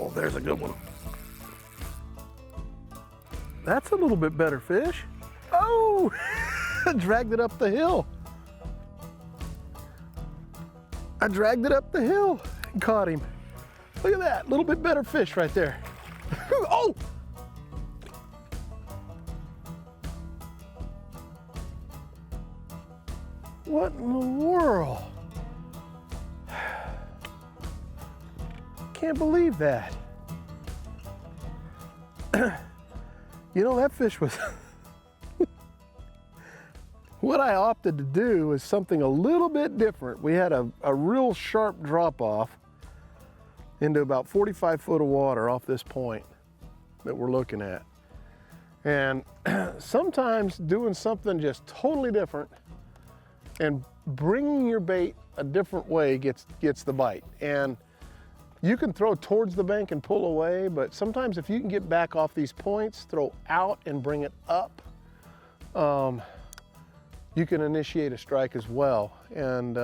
Oh, there's a good one. That's a little bit better fish. Oh, I dragged it up the hill. I dragged it up the hill and caught him. Look at that, a little bit better fish right there. Oh! What in the world? Can't believe that. You know, that fish was, what I opted to do was something a little bit different. We had a real sharp drop off into about 45 foot of water off this point that we're looking at. And sometimes doing something just totally different and bringing your bait a different way gets the bite. And you can throw towards the bank and pull away, but sometimes if you can get back off these points, throw out and bring it up, you can initiate a strike as well. And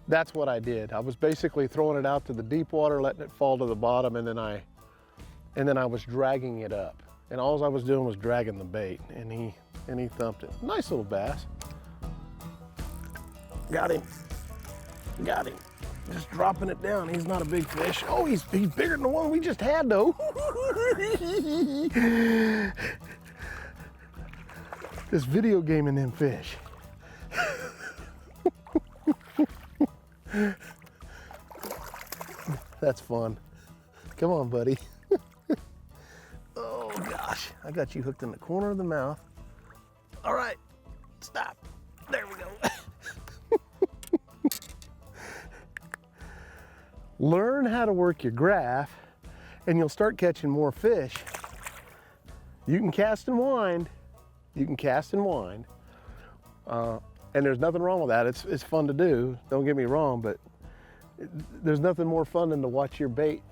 that's what I did. I was basically throwing it out to the deep water, letting it fall to the bottom, and then I was dragging it up. And all I was doing was dragging the bait, and he thumped it. Nice little bass. Got him. Got him. Just dropping it down. He's not a big fish. Oh, he's bigger than the one we just had, though. This video gaming them fish. That's fun. Come on, buddy. Oh gosh, I got you hooked in the corner of the mouth. All right, stop. There we go. Learn how to work your graph and you'll start catching more fish. You can cast and wind. You can cast and wind. And there's nothing wrong with that. It's fun to do, don't get me wrong, but there's nothing more fun than to watch your bait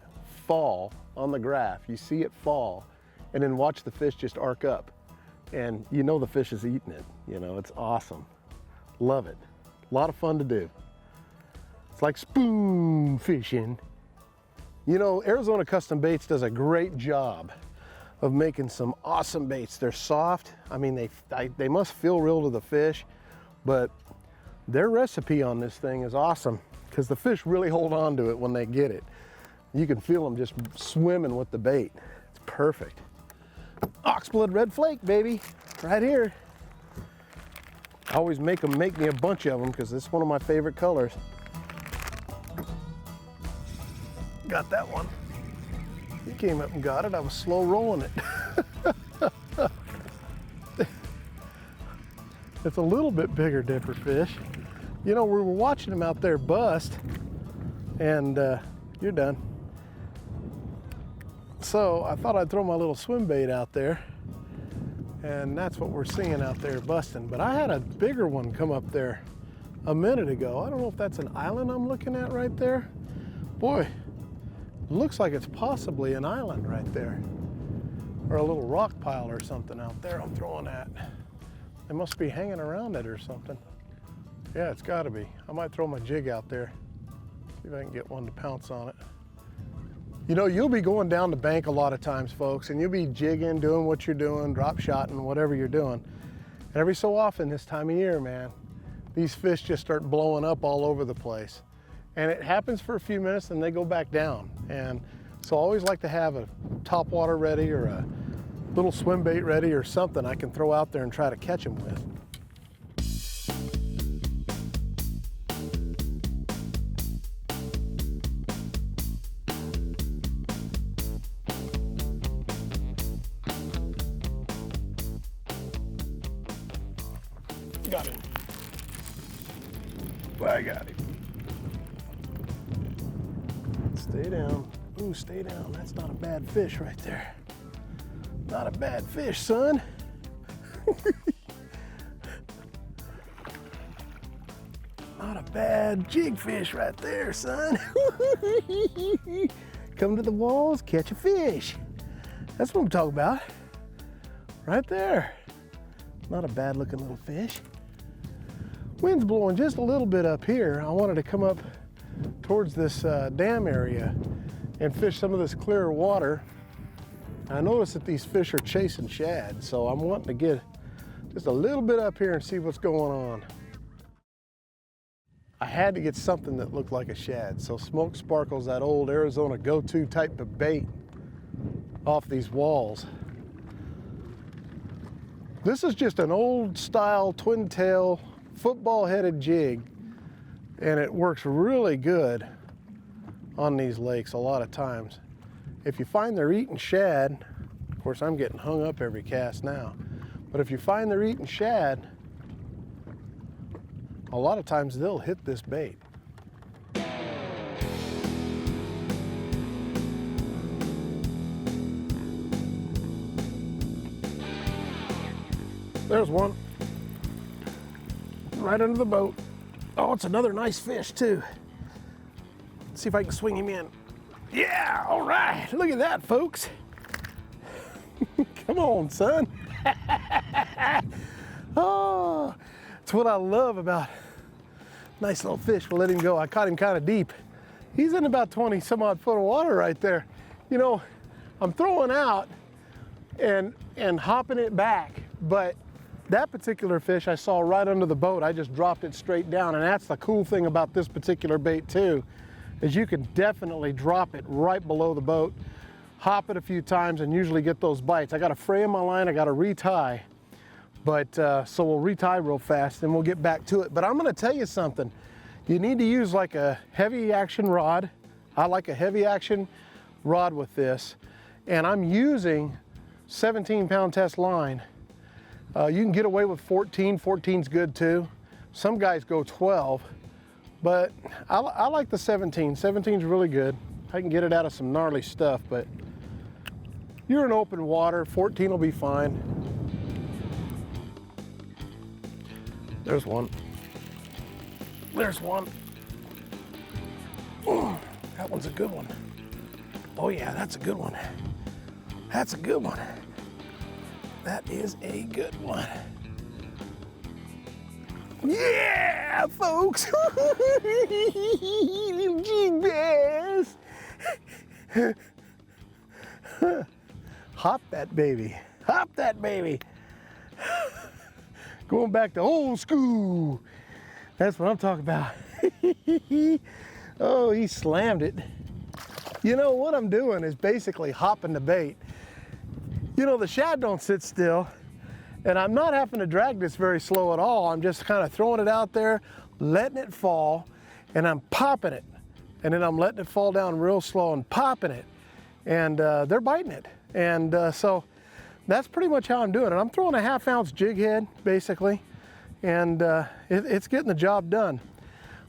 fall on the graph. You see it fall and then watch the fish just arc up. And you know the fish is eating it. You know, it's awesome. Love it. A lot of fun to do. It's like spoon fishing. You know, Arizona Custom Baits does a great job of making some awesome baits. They're soft. I mean, they must feel real to the fish, but their recipe on this thing is awesome because the fish really hold on to it when they get it. You can feel them just swimming with the bait. It's perfect. Oxblood red flake, baby, right here. I always make them make me a bunch of them because it's one of my favorite colors. Got that one. He came up and got it. I was slow rolling it. It's a little bit bigger dipper fish. You know, we were watching him out there bust, and you're done. So I thought I'd throw my little swim bait out there, and that's what we're seeing out there busting. But I had a bigger one come up there a minute ago. I don't know if that's an island I'm looking at right there. Boy, looks like it's possibly an island right there, or a little rock pile or something out there I'm throwing at. They must be hanging around it or something. Yeah, it's gotta be. I might throw my jig out there, see if I can get one to pounce on it. You know, you'll be going down the bank a lot of times, folks, and you'll be jigging, doing what you're doing, drop shotting, whatever you're doing. And every so often this time of year, man, these fish just start blowing up all over the place. And it happens for a few minutes and they go back down. And so I always like to have a top water ready or a little swim bait ready or something I can throw out there and try to catch them with. Got him. I got him. Stay down. Ooh, stay down. That's not a bad fish right there. Not a bad fish, son. Not a bad jig fish right there, son. Come to the walls, catch a fish. That's what I'm talking about. Right there. Not a bad looking little fish. Wind's blowing just a little bit up here. I wanted to come up towards this dam area and fish some of this clearer water. I noticed that these fish are chasing shad, so I'm wanting to get just a little bit up here and see what's going on. I had to get something that looked like a shad, so Smoke Sparkle's that old Arizona go-to type of bait off these walls. This is just an old style twin tail football headed jig, and it works really good on these lakes a lot of times. If you find they're eating shad, of course I'm getting hung up every cast now, but if you find they're eating shad, a lot of times they'll hit this bait. There's one, right under the boat. Oh, it's another nice fish too. Let's see if I can swing him in. Yeah, all right, look at that, folks. Come on, son. Oh, it's what I love about nice little fish. We'll let him go. I caught him kind of deep. He's in about 20 some odd foot of water right there. You know, I'm throwing out and hopping it back, but that particular fish I saw right under the boat. I just dropped it straight down, and that's the cool thing about this particular bait too, is you can definitely drop it right below the boat, hop it a few times, and usually get those bites. I got a fray in my line, I got to retie, but so we'll retie real fast and we'll get back to it. But I'm going to tell you something. You need to use like a heavy action rod. I like a heavy action rod with this, and I'm using 17-pound test line. You can get away with 14. 14's good too. Some guys go 12, but I like the 17. 17's really good. I can get it out of some gnarly stuff, but you're in open water, 14 will be fine. There's one. There's one. Oh, that one's a good one. Oh yeah, that's a good one. That's a good one. That is a good one. Yeah, folks! Little jig bass! Hop that baby. Hop that baby. Going back to old school. That's what I'm talking about. Oh, he slammed it. You know, what I'm doing is basically hopping the bait. You know, the shad don't sit still, and I'm not having to drag this very slow at all. I'm just kind of throwing it out there, letting it fall, and I'm popping it. And then I'm letting it fall down real slow and popping it. And they're biting it. And so that's pretty much how I'm doing it. I'm throwing a 1/2 ounce jig head, basically, and it's getting the job done.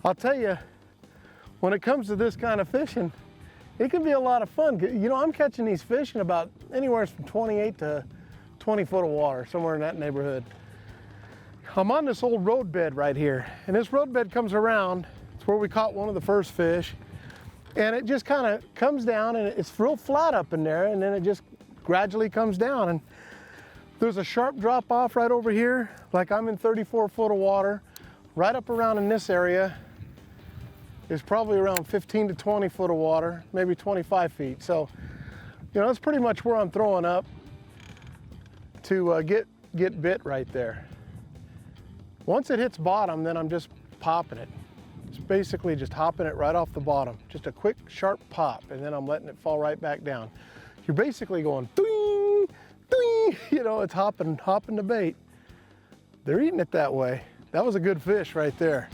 I'll tell you, when it comes to this kind of fishing, it can be a lot of fun. You know, I'm catching these fish in about anywhere from 28 to 20 foot of water, somewhere in that neighborhood. I'm on this old road bed right here, and this road bed comes around. It's where we caught one of the first fish, and it just kind of comes down, and it's real flat up in there, and then it just gradually comes down. And there's a sharp drop off right over here, like I'm in 34 foot of water. Right up around in this area is probably around 15 to 20 foot of water, maybe 25 feet. So, you know, that's pretty much where I'm throwing up to get bit right there. Once it hits bottom, then I'm just popping it. It's basically just hopping it right off the bottom. Just a quick, sharp pop, and then I'm letting it fall right back down. You're basically going, ding, ding, you know, it's hopping the bait. They're eating it that way. That was a good fish right there.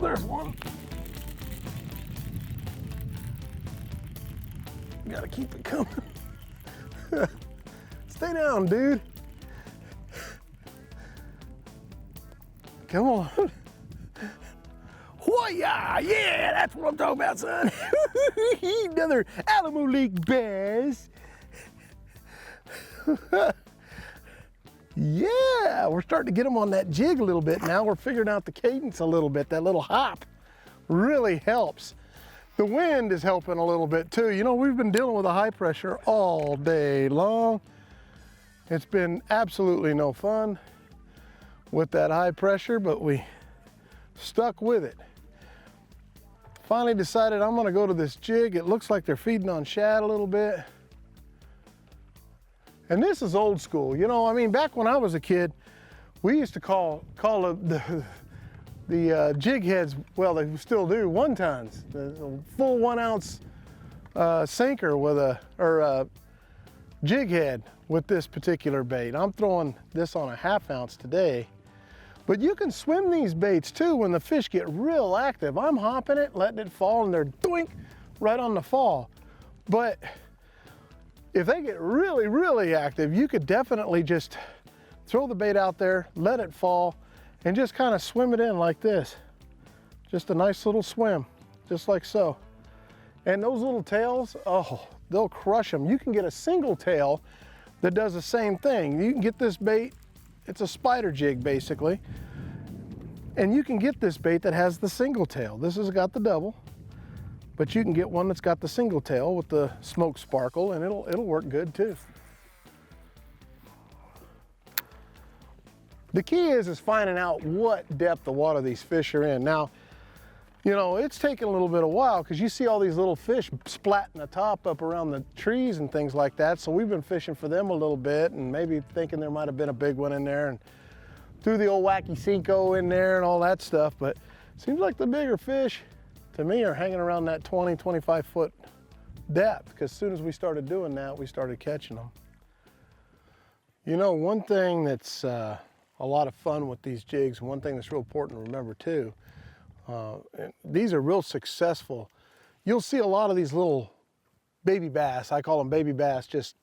There's one. Gotta keep it coming. Stay down, dude. Come on. Whoa-ya! Yeah, that's what I'm talking about, son. Another Alamo Lake bass. Yeah, we're starting to get them on that jig a little bit now. We're figuring out the cadence a little bit, that little hop. really helps. The wind is helping a little bit too. You know, we've been dealing with a high pressure all day long. It's been absolutely no fun with that high pressure, but we stuck with it. Finally decided I'm gonna go to this jig. It looks like they're feeding on shad a little bit. And this is old school. You know, I mean, back when I was a kid, we used to call the jig heads, well, they still do, 1-tons, the full 1 ounce sinker with a jig head with this particular bait. I'm throwing this on a 1/2 ounce today. But you can swim these baits too when the fish get real active. I'm hopping it, letting it fall, and they're doink right on the fall. But if they get really, really active, you could definitely just throw the bait out there, let it fall, and just kind of swim it in like this. Just a nice little swim, just like so. And those little tails, oh, they'll crush them. You can get a single tail that does the same thing. You can get this bait, it's a spider jig basically, and you can get this bait that has the single tail. This has got the double, but you can get one that's got the single tail with the smoke sparkle, and it'll work good too. The key is finding out what depth of water these fish are in. Now, you know, it's taken a little bit of while because you see all these little fish splatting the top up around the trees and things like that. So we've been fishing for them a little bit and maybe thinking there might have been a big one in there and threw the old wacky Cinco in there and all that stuff. But it seems like the bigger fish to me are hanging around that 20, 25 foot depth, because as soon as we started doing that, we started catching them. You know, one thing that's a lot of fun with these jigs, one thing that's real important to remember too, these are real successful. You'll see a lot of these little baby bass, I call them baby bass, just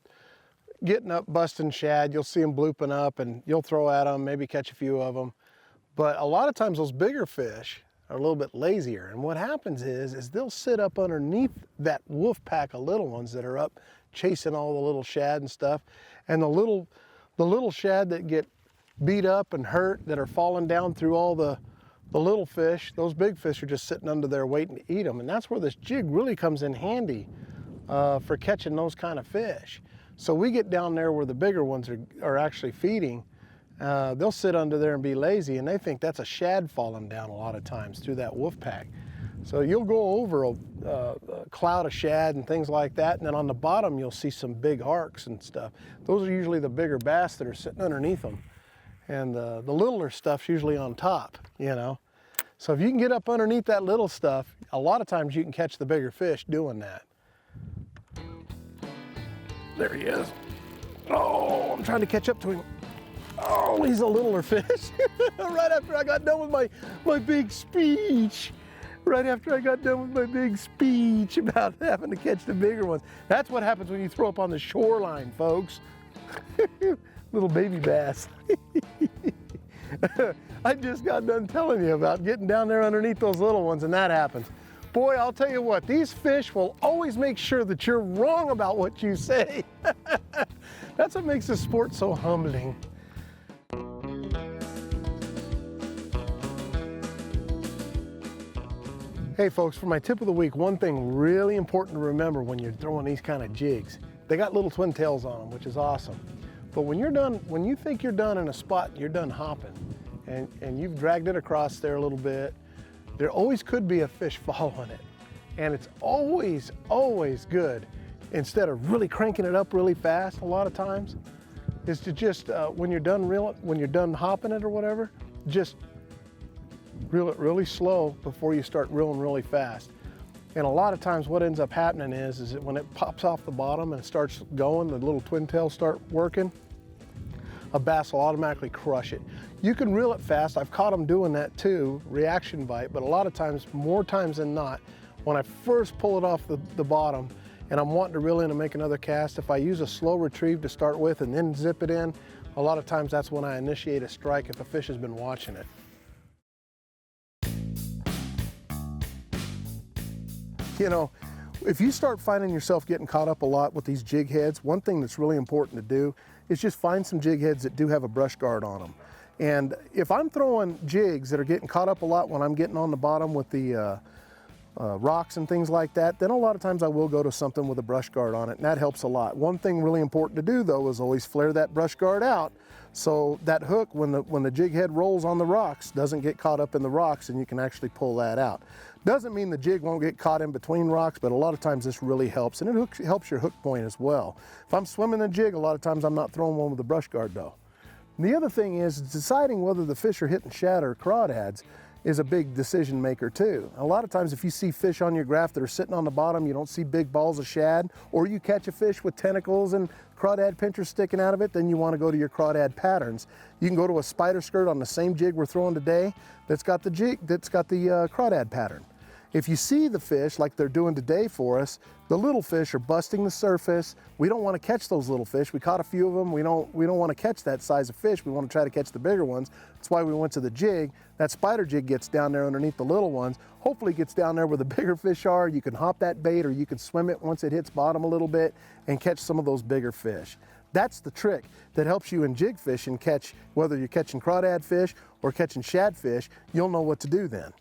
getting up, busting shad. You'll see them blooping up and you'll throw at them, maybe catch a few of them. But a lot of times those bigger fish are a little bit lazier. And what happens is they'll sit up underneath that wolf pack of little ones that are up chasing all the little shad and stuff. And the little shad that get beat up and hurt, that are falling down through all the little fish, those big fish are just sitting under there waiting to eat them. And that's where this jig really comes in handy for catching those kind of fish. So we get down there where the bigger ones are actually feeding. They'll sit under there and be lazy, and they think that's a shad falling down a lot of times through that wolf pack. So you'll go over a cloud of shad and things like that, and then on the bottom you'll see some big harks and stuff. Those are usually the bigger bass that are sitting underneath them. And the littler stuff's usually on top, you know. So if you can get up underneath that little stuff, a lot of times you can catch the bigger fish doing that. There he is. Oh, I'm trying to catch up to him. Oh, he's a littler fish. Right after I got done with my big speech. Right after I got done with my big speech about having to catch the bigger ones. That's what happens when you throw up on the shoreline, folks. Little baby bass. I just got done telling you about getting down there underneath those little ones, and that happens. Boy, I'll tell you what, these fish will always make sure that you're wrong about what you say. That's what makes this sport so humbling. Hey folks, for my tip of the week, one thing really important to remember when you're throwing these kind of jigs, they got little twin tails on them, which is awesome. But when you're done, when you think you're done in a spot, you're done hopping, and you've dragged it across there a little bit, there always could be a fish following it. And it's always, always good, instead of really cranking it up really fast a lot of times, is to just, when you're done hopping it or whatever, just reel it really slow before you start reeling really fast. And a lot of times what ends up happening is that when it pops off the bottom and it starts going, the little twin tails start working, a bass will automatically crush it. You can reel it fast. I've caught them doing that too, reaction bite, but a lot of times, more times than not, when I first pull it off the bottom and I'm wanting to reel in and make another cast, if I use a slow retrieve to start with and then zip it in, a lot of times that's when I initiate a strike if a fish has been watching it. You know, if you start finding yourself getting caught up a lot with these jig heads, one thing that's really important to do is just find some jig heads that do have a brush guard on them. And if I'm throwing jigs that are getting caught up a lot when I'm getting on the bottom with the rocks and things like that, then a lot of times I will go to something with a brush guard on it, and that helps a lot. One thing really important to do though is always flare that brush guard out so that hook, when the jig head rolls on the rocks, doesn't get caught up in the rocks, and you can actually pull that out. Doesn't mean the jig won't get caught in between rocks, but a lot of times this really helps, and it helps your hook point as well. If I'm swimming the jig, a lot of times I'm not throwing one with a brush guard though. And the other thing is deciding whether the fish are hitting shad or crawdads is a big decision maker too. A lot of times if you see fish on your graph that are sitting on the bottom, you don't see big balls of shad, or you catch a fish with tentacles and crawdad pinchers sticking out of it, then you want to go to your crawdad patterns. You can go to a spider skirt on the same jig we're throwing today that's got the crawdad pattern. If you see the fish like they're doing today for us, the little fish are busting the surface. We don't want to catch those little fish. We caught a few of them. We don't want to catch that size of fish. We want to try to catch the bigger ones. That's why we went to the jig. That spider jig gets down there underneath the little ones. Hopefully it gets down there where the bigger fish are. You can hop that bait, or you can swim it once it hits bottom a little bit and catch some of those bigger fish. That's the trick that helps you in jig fishing catch, whether you're catching crawdad fish or catching shad fish, you'll know what to do then.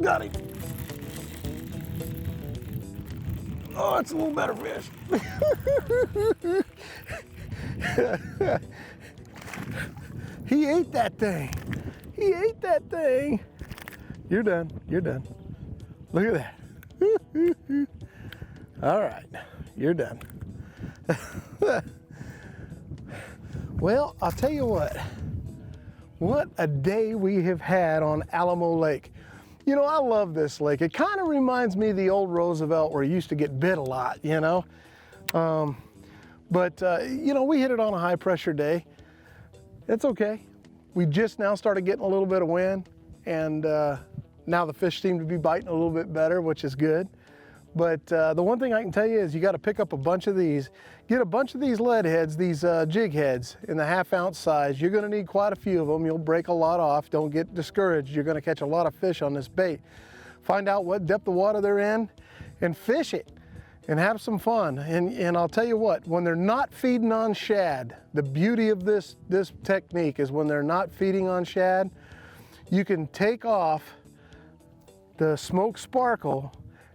Got him. Oh, it's a little better fish. He ate that thing. He ate that thing. You're done. You're done. Look at that. All right, you're done. Well, I'll tell you what a day we have had on Alamo Lake. You know, I love this lake. It kind of reminds me of the old Roosevelt where you used to get bit a lot, you know. You know, we hit it on a high pressure day. It's okay. We just now started getting a little bit of wind, and now the fish seem to be biting a little bit better, which is good. But the one thing I can tell you is you got to pick up a bunch of these. Get a bunch of these lead heads, these jig heads in the 1/2 ounce size. You're going to need quite a few of them. You'll break a lot off. Don't get discouraged. You're going to catch a lot of fish on this bait. Find out what depth of water they're in and fish it and have some fun. And I'll tell you what, when they're not feeding on shad, the beauty of this technique is when they're not feeding on shad, you can take off the smoke sparkle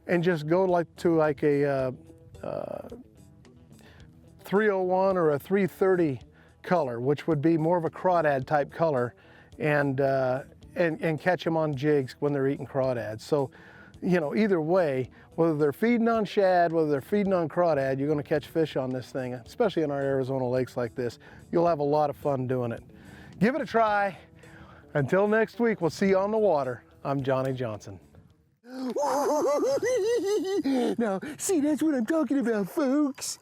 and just go to a 301 or a 330 color, which would be more of a crawdad type color, and catch them on jigs when they're eating crawdads. So, you know, either way, whether they're feeding on shad, whether they're feeding on crawdad, you're going to catch fish on this thing, especially in our Arizona lakes like this. You'll have a lot of fun doing it. Give it a try. Until next week, we'll see you on the water. I'm Johnny Johnson. Now, see, that's what I'm talking about, folks.